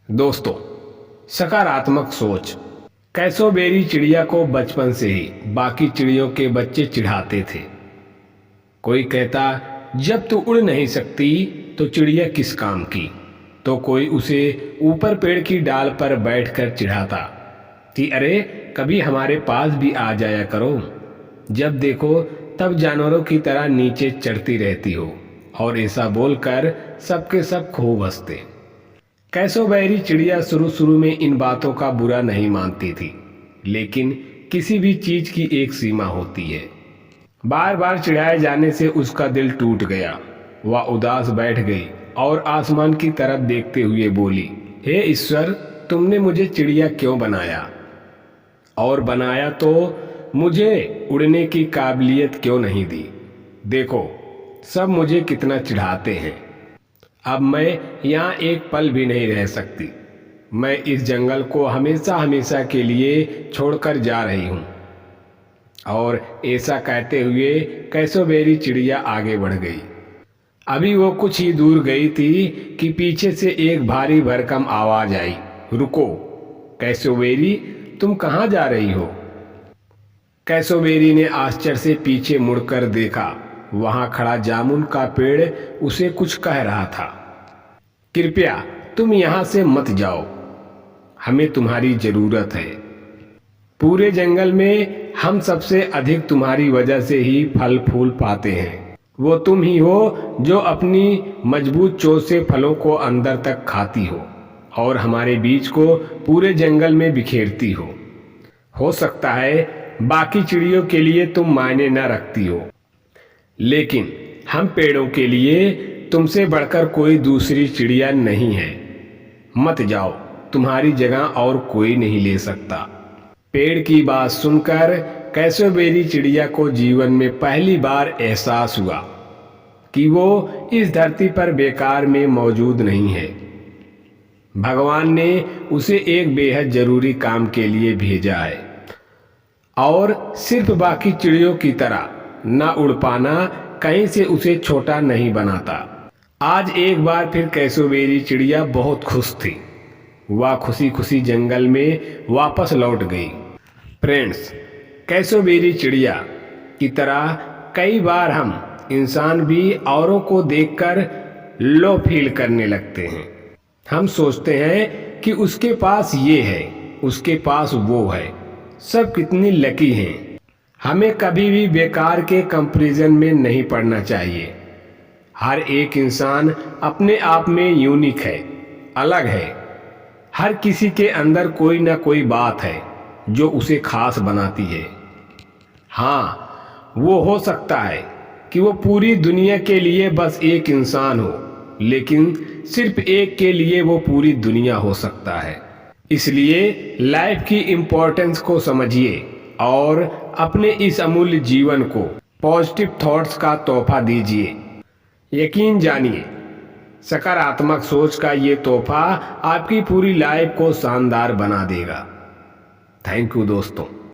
दोस्तों, सकारात्मक सोच। कैसोबेरी चिड़िया को बचपन से ही बाकी चिड़ियों के बच्चे चिढ़ाते थे। कोई कहता, जब तू उड़ नहीं सकती तो चिड़िया किस काम की। तो कोई उसे ऊपर पेड़ की डाल पर बैठकर चिढ़ाता कि अरे कभी हमारे पास भी आ जाया करो। जब देखो तब जानवरों की तरह नीचे चढ़ती रहती हो। और ऐसा बोलकर सबके सब खूब हंसते। कैसोबेरी चिड़िया शुरू शुरू में इन बातों का बुरा नहीं मानती थी, लेकिन किसी भी चीज की एक सीमा होती है। बार बार चिढ़ाए जाने से उसका दिल टूट गया। वह उदास बैठ गई और आसमान की तरफ देखते हुए बोली, हे ईश्वर, तुमने मुझे चिड़िया क्यों बनाया? और बनाया तो मुझे उड़ने की काबिलियत क्यों नहीं दी? देखो सब मुझे कितना चिढ़ाते हैं। अब मैं यहाँ एक पल भी नहीं रह सकती। मैं इस जंगल को हमेशा हमेशा के लिए छोड़कर जा रही हूँ। और ऐसा कहते हुए कैसोबेरी चिड़िया आगे बढ़ गई। अभी वो कुछ ही दूर गई थी कि पीछे से एक भारी भरकम आवाज आई, रुको कैसोबेरी, तुम कहाँ जा रही हो? कैसोबेरी ने आश्चर्य से पीछे मुड़कर देखा। वहां खड़ा जामुन का पेड़ उसे कुछ कह रहा था, कृपया तुम यहां से मत जाओ, हमें तुम्हारी जरूरत है। पूरे जंगल में हम सबसे अधिक तुम्हारी वजह से ही फल फूल पाते हैं। वो तुम ही हो जो अपनी मजबूत चोंच से फलों को अंदर तक खाती हो और हमारे बीज को पूरे जंगल में बिखेरती हो सकता है बाकी चिड़ियों के लिए तुम मायने न रखती हो, लेकिन हम पेड़ों के लिए तुमसे बढ़कर कोई दूसरी चिड़िया नहीं है। मत जाओ, तुम्हारी जगह और कोई नहीं ले सकता। पेड़ की बात सुनकर कैसोबेरी चिड़िया को जीवन में पहली बार एहसास हुआ कि वो इस धरती पर बेकार में मौजूद नहीं है। भगवान ने उसे एक बेहद जरूरी काम के लिए भेजा है। और सिर्फ बाकी चिड़ियों की तरह न उड़ पाना कहीं से उसे छोटा नहीं बनाता। आज एक बार फिर कैसोबेरी चिड़िया बहुत खुश थी। वह खुशी खुशी जंगल में वापस लौट गई। फ्रेंड्स, कैसोबेरी चिड़िया की तरह कई बार हम इंसान भी औरों को देखकर लो फील करने लगते हैं। हम सोचते हैं कि उसके पास ये है, उसके पास वो है, सब कितनी लकी हैं। हमें कभी भी बेकार के कंपैरिजन में नहीं पड़ना चाहिए। हर एक इंसान अपने आप में यूनिक है, अलग है। हर किसी के अंदर कोई ना कोई बात है जो उसे खास बनाती है। हाँ, वो हो सकता है कि वो पूरी दुनिया के लिए बस एक इंसान हो, लेकिन सिर्फ एक के लिए वो पूरी दुनिया हो सकता है। इसलिए लाइफ की इम्पोर्टेंस को समझिए और अपने इस अमूल्य जीवन को पॉजिटिव थॉट्स का तोहफा दीजिए। यकीन जानिए, सकारात्मक सोच का ये तोहफा आपकी पूरी लाइफ को शानदार बना देगा। थैंक यू दोस्तों।